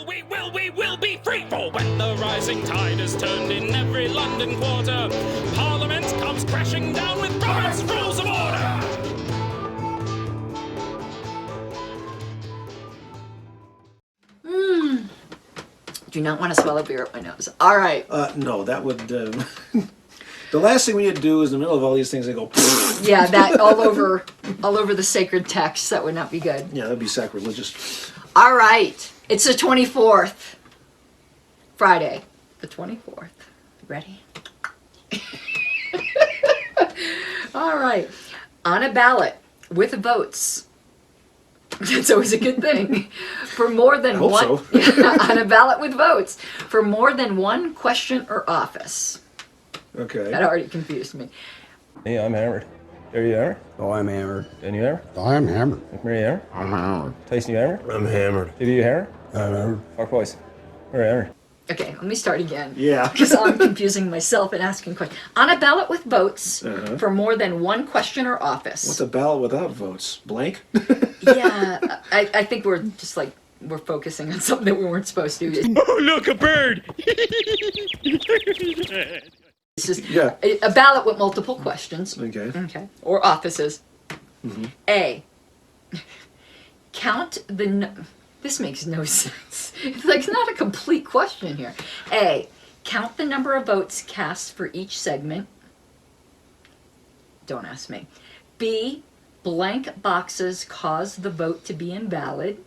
will be free. For when the rising tide is turned in every London quarter, Parliament comes crashing down with Robert's Rules of Order. Do not want to swallow beer up my nose. All right. No, that would... the last thing we need to do is in the middle of all these things, they go... Yeah, that all over the sacred text. That would not be good. Yeah, that'd be sacrilegious. All right. It's the 24th. Friday. The 24th. Ready? All right. On a ballot with votes. That's always a good thing. For more than one... So. On a ballot with votes. For more than one question or office. Okay. That already confused me. Hey, I'm hammered. Are you hammered? Oh, I'm hammered. Dan, you hammered? I'm hammered. McMurray, you hammered? I'm hammered. Tyson, you hammered? I'm hammered. JD, you hammered? I'm hammered. Fuck boys. We're hammered. Okay, let me start again. Yeah. Because I'm confusing myself and asking questions. On a ballot with votes for more than one question or office. What's a ballot without votes? Blank? Yeah, I think we're just like, we're focusing on something that we weren't supposed to. Oh, look, a bird! It's just Yeah. a ballot with multiple questions. Okay. Okay. Or offices. A. Count the... This makes no sense. It's like, it's not a complete question here. A. Count the number of votes cast for each segment. Don't ask me. B. Blank boxes cause the vote to be invalid.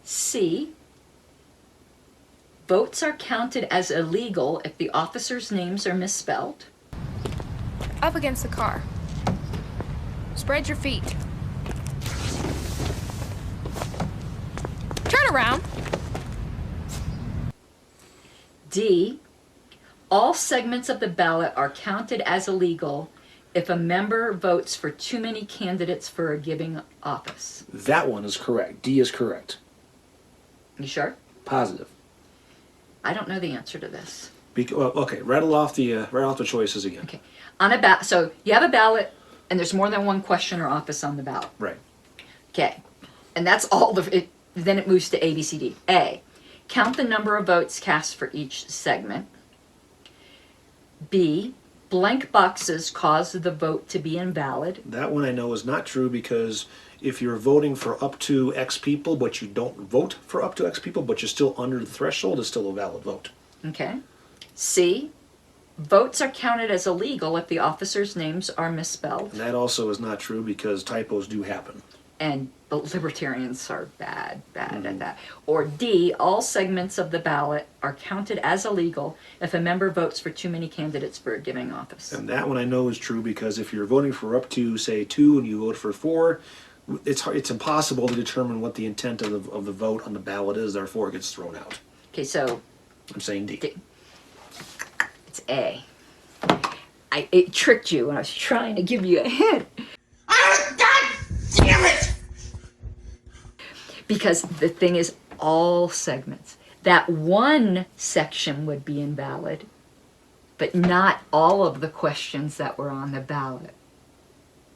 C. Votes are counted as illegal if the officers' names are misspelled. Up against the car. Spread your feet. Turn around. D. All segments of the ballot are counted as illegal if a member votes for too many candidates for a given office. That one is correct. D is correct. You sure? Positive. I don't know the answer to this. Well, okay, rattle off the choices again. Okay. On a ballot, so you have a ballot, and there's more than one question or office on the ballot. Right. Okay. And that's all the... Then it moves to A, B, C, D. A. Count the number of votes cast for each segment. B. Blank boxes cause the vote to be invalid. That one I know is not true because if you're voting for up to X people, but you don't vote for up to X people, but you're still under the threshold, it's still a valid vote. Okay. C. Votes are counted as illegal if the officers' names are misspelled. And that also is not true because typos do happen. And the Libertarians are bad at that. Or D. All segments of the ballot are counted as illegal if a member votes for too many candidates for a given office. And that one I know is true because if you're voting for up to, say, 2 and you vote for 4, it's impossible to determine what the intent of the vote on the ballot is, therefore it gets thrown out. Okay, so... I'm saying D. It's A. It tricked you when I was trying to give you a hint. Damn it! Because the thing is, all segments. That one section would be invalid, but not all of the questions that were on the ballot.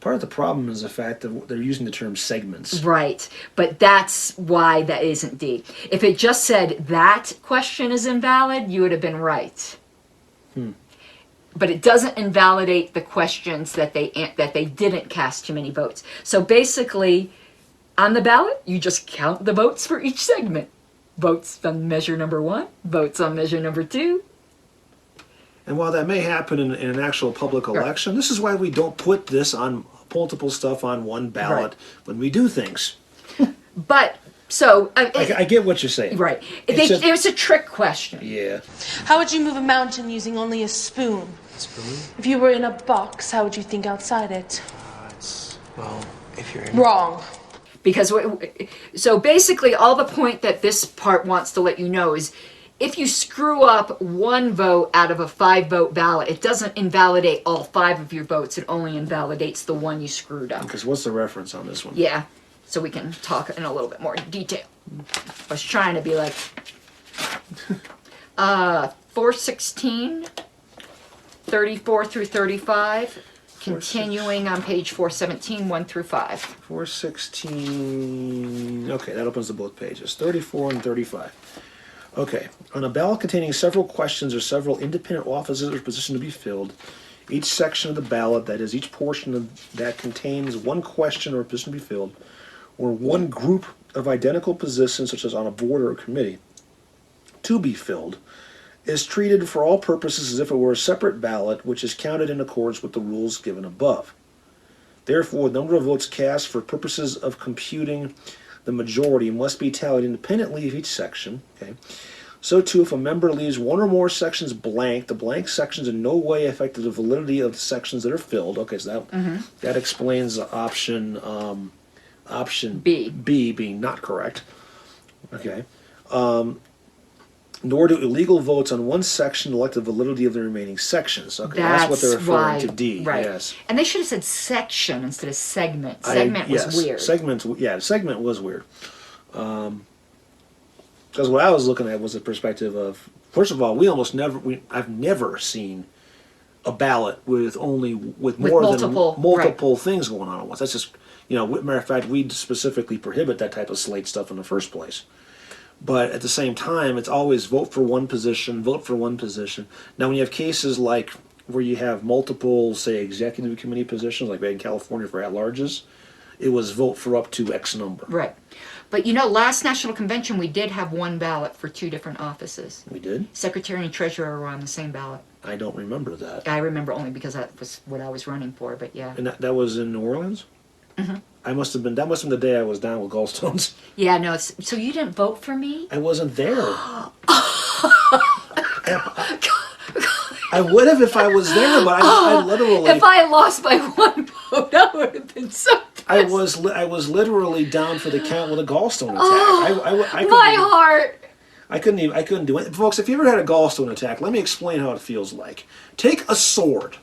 Part of the problem is the fact that they're using the term segments. Right, but that's why that isn't D. If it just said that question is invalid, you would have been right. But it doesn't invalidate the questions that they didn't cast too many votes. So basically, on the ballot, you just count the votes for each segment. Votes on measure number 1, votes on measure number 2. And while that may happen in an actual public election, this is why we don't put this on multiple stuff on one ballot when we do things. But, so... I get what you're saying. Right. It was a trick question. Yeah. How would you move a mountain using only a spoon? Spoon? If you were in a box, how would you think outside it? Well, if you're in... Wrong. Because, so basically all the point that this part wants to let you know is if you screw up one vote out of a 5-vote ballot, it doesn't invalidate all 5 of your votes. It only invalidates the one you screwed up. Because what's the reference on this one? Yeah, so we can talk in a little bit more detail. I was trying to be like, 416, 34 through 35. Continuing on page 417, 1 through 5. 416. Okay, that opens to both pages. 34 and 35. Okay. On a ballot containing several questions or several independent offices or positions to be filled, each section of the ballot, that is, each portion that contains one question or position to be filled, or one group of identical positions, such as on a board or a committee, to be filled, is treated for all purposes as if it were a separate ballot, which is counted in accordance with the rules given above. Therefore, the number of votes cast for purposes of computing the majority must be tallied independently of each section. Okay. So too, if a member leaves one or more sections blank, the blank sections in no way affect the validity of the sections that are filled. Okay, so that explains option B. B being not correct. Okay. Nor do illegal votes on one section elect the validity of the remaining sections. Okay, that's what they're referring to D. Right. Yes. And they should have said section instead of segment. Segment was weird. Segment was weird. Because what I was looking at was the perspective of, first of all, I've never seen a ballot with more multiple things going on at once. That's just, matter of fact, we specifically prohibit that type of slate stuff in the first place. But at the same time, it's always vote for one position, vote for one position. Now, when you have cases like where you have multiple, say, executive committee positions, like we had in California for at-larges, it was vote for up to X number. Right. But last National Convention, we did have one ballot for 2 different offices. We did? Secretary and treasurer were on the same ballot. I don't remember that. I remember only because that was what I was running for, but yeah. And that was in New Orleans? Mm-hmm. That must have been the day I was down with gallstones. Yeah, no, so you didn't vote for me? I wasn't there. I would have if I was there, but I literally... If I lost by 1 vote, that would have been so pissed. I was literally down for the count with a gallstone attack. My heart! I couldn't do it. Folks, if you ever had a gallstone attack, let me explain how it feels like. Take a sword,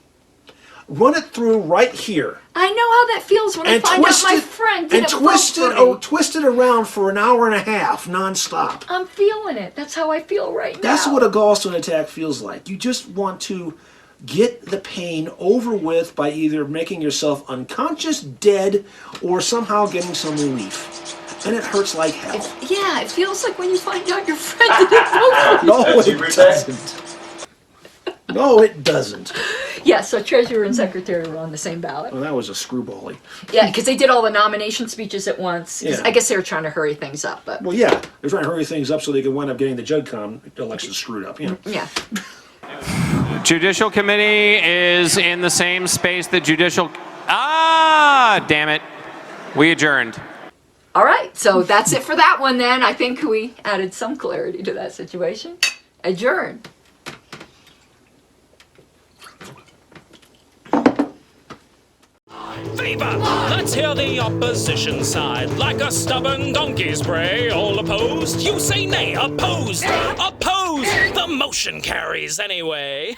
run it through right here. I know how that feels when I find out my friend didn't vote for me. Twist it around for an hour and a half, nonstop. I'm feeling it. That's how I feel right now. That's what a gallstone attack feels like. You just want to get the pain over with by either making yourself unconscious, dead, or somehow getting some relief. And it hurts like hell. It feels like when you find out your friend didn't vote for you. No, it doesn't. No, it doesn't. Yeah, so treasurer and secretary were on the same ballot. Well, that was a screwbally. Yeah, because they did all the nomination speeches at once. Yeah. I guess they were trying to hurry things up. But well, yeah, they're trying to hurry things up so they could wind up getting the JudCom election screwed up. Yeah. Judicial Committee is in the same space that Judicial... Ah, damn it. We adjourned. All right, so that's it for that one then. I think we added some clarity to that situation. Adjourn. Viva! Let's hear the opposition side. Like a stubborn donkey's bray. All opposed? You say nay. Opposed! Opposed! The motion carries anyway.